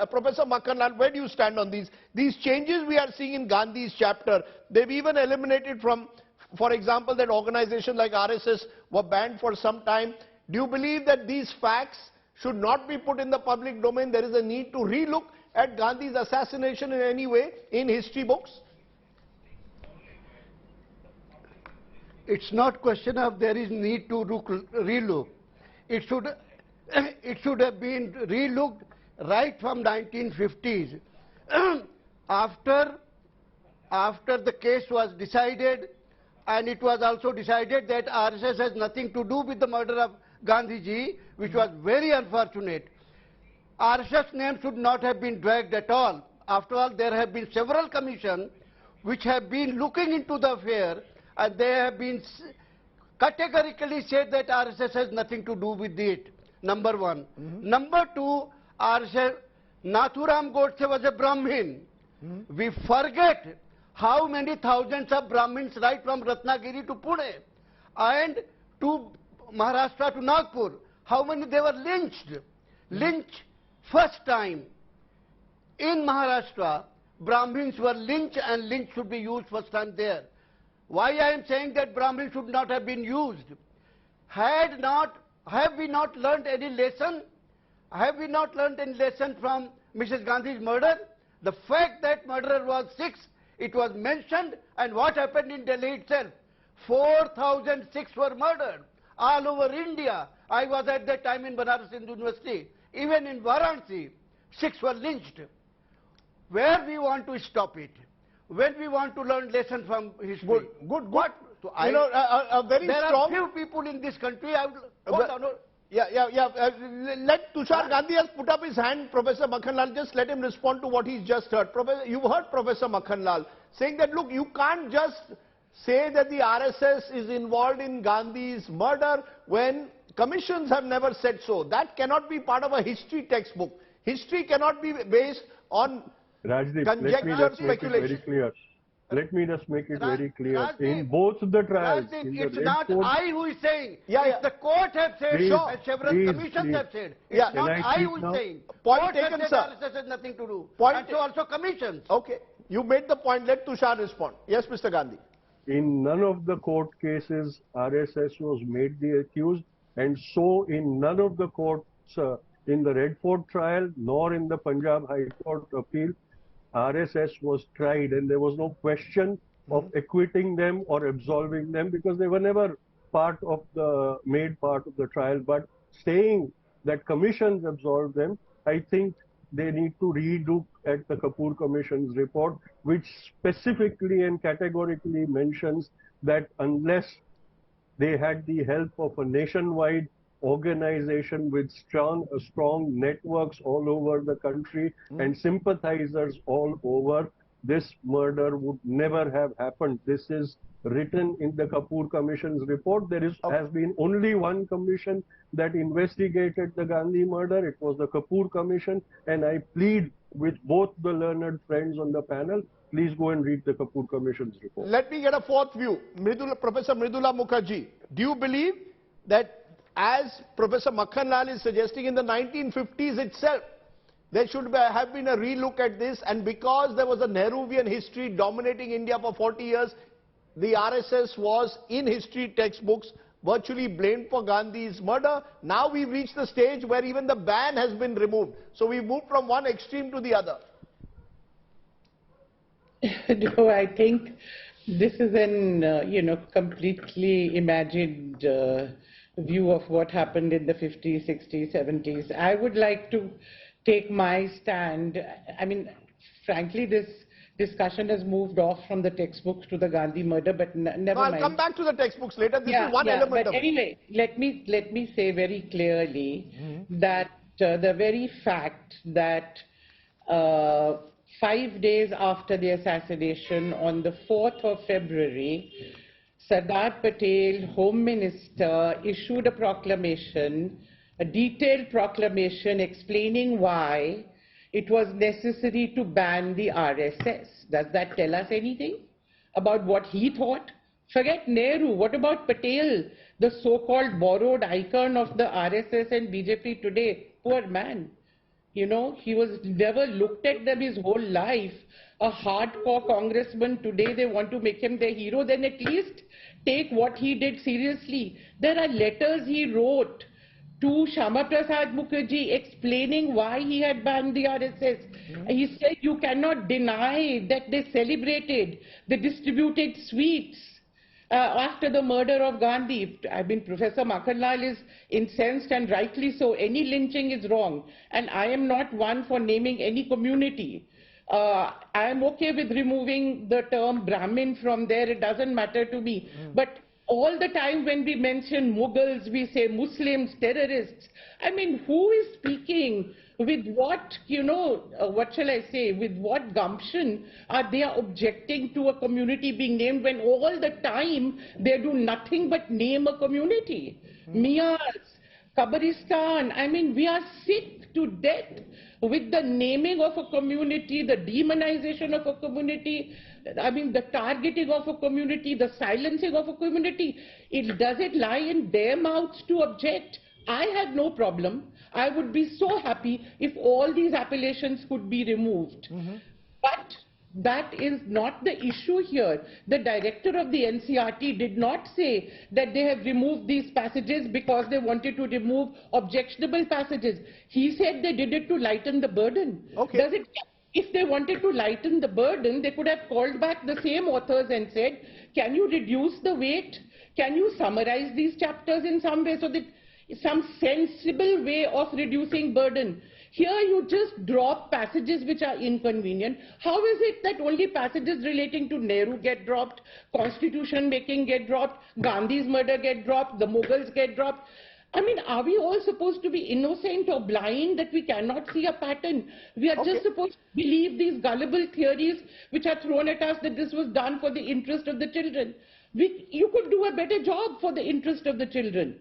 Professor Makhanlal, where do you stand on these? These changes we are seeing in Gandhi's chapter, they've even eliminated from, for example, that organizations like RSS were banned for some time. Do you believe that these facts should not be put in the public domain? There is a need to relook at Gandhi's assassination in any way in history books? It's not question of there is need to relook. It should have been relooked right from 1950s. After the case was decided, and it was also decided that RSS has nothing to do with the murder of Gandhiji, which was very unfortunate. RSS name should not have been dragged at all. After all, there have been several commissions which have been looking into the affair, and they have been categorically said that RSS has nothing to do with it. Number one. Number two, RSS, Nathuram Godse was a Brahmin. We forget how many thousands of Brahmins right from Ratnagiri to Pune and to Maharashtra to Nagpur, how many they were lynched. Lynched first time in Maharashtra, Brahmins were lynched, and lynch should be used first time there. Why I am saying that Brahmins should not have been used? Have we not learned any lesson? Have we not learned any lesson from Mrs. Gandhi's murder? The fact that murderer was 6, it was mentioned, and what happened in Delhi itself? 4,006 were murdered all over India. I was at that time in Banaras Hindu University. Even in Varanasi, 6 were lynched. Where we want to stop it? When we want to learn lesson from history. Good. What? So there are few people in this country. Let Tushar Gandhi has put up his hand, Professor Makhanlal. Just let him respond to what he's just heard. You heard Professor Makhanlal saying that, look, you can't just say that the RSS is involved in Gandhi's murder when commissions have never said so. That cannot be part of a history textbook. History cannot be based on conjecture, speculation. Let me just make it very clear. In both the trials, it's not I who is saying. It's the court have said so, and several commissions have said. It's not I who is saying. Point taken, sir. RSS has nothing to do. And so also commissions. Okay. You made the point. Let Tushar respond. Yes, Mr. Gandhi. In none of the court cases, RSS was made the accused, and so in none of the courts, in the Red Fort trial, nor in the Punjab High Court appeal, RSS was tried, and there was no question of acquitting them or absolving them, because they were never made part of the trial. But saying that commissions absolved them, I think they need to relook at the Kapoor Commission's report, which specifically and categorically mentions that unless they had the help of a nationwide organization with strong networks all over the country and sympathizers all over, this murder would never have happened. This is written in the Kapoor Commission's report. There has been only one commission that investigated the Gandhi murder. It was the Kapoor Commission, and I plead with both the learned friends on the panel, please go and read the Kapoor Commission's report. Let me get a fourth view. Professor Mridula Mukherjee, do you believe that, as Professor Makhanlal is suggesting, in the 1950s itself, there should have been a relook at this, and because there was a Nehruvian history dominating India for 40 years, the RSS was in history textbooks virtually blamed for Gandhi's murder. Now we've reached the stage where even the ban has been removed. So we've moved from one extreme to the other. No, I think this is an, completely imagined view of what happened in the 50s, 60s, 70s. I would like to take my stand. I mean, frankly, this discussion has moved off from the textbooks to the Gandhi murder, but never mind. I'll come back to the textbooks later. This is one element but of anyway, let me say very clearly that the very fact that 5 days after the assassination, on the 4th of February, Sardar Patel, Home Minister, issued a proclamation, a detailed proclamation explaining why it was necessary to ban the RSS. Does that tell us anything about what he thought? Forget Nehru. What about Patel, the so-called borrowed icon of the RSS and BJP today? Poor man. You know, he was never looked at them his whole life. A hardcore congressman, today they want to make him their hero, then at least take what he did seriously. There are letters he wrote to Shama Prasad Mukherjee explaining why he had banned the RSS. He said you cannot deny that they celebrated, they distributed sweets after the murder of Gandhi. I mean, Professor Makhanlal is incensed, and rightly so. Any lynching is wrong. And I am not one for naming any community. I am okay with removing the term Brahmin from there. It doesn't matter to me. But all the time when we mention Mughals, we say Muslims, terrorists. I mean, who is speaking? With what, you know, what shall I say, with what gumption are they objecting to a community being named when all the time they do nothing but name a community? Miyas, Kabaristan, I mean, we are sick to death with the naming of a community, the demonization of a community, I mean, the targeting of a community, the silencing of a community. Does it lie in their mouths to object? I have no problem. I would be so happy if all these appellations could be removed. But that is not the issue here. The director of the NCRT did not say that they have removed these passages because they wanted to remove objectionable passages. He said they did it to lighten the burden. Okay. If they wanted to lighten the burden, they could have called back the same authors and said, can you reduce the weight? Can you summarize these chapters in some way so that some sensible way of reducing burden? Here you just drop passages which are inconvenient. How is it that only passages relating to Nehru get dropped, constitution making get dropped, Gandhi's murder get dropped, the Mughals get dropped? I mean, are we all supposed to be innocent or blind that we cannot see a pattern? We are just supposed to believe these gullible theories which are thrown at us that this was done for the interest of the children. You could do a better job for the interest of the children.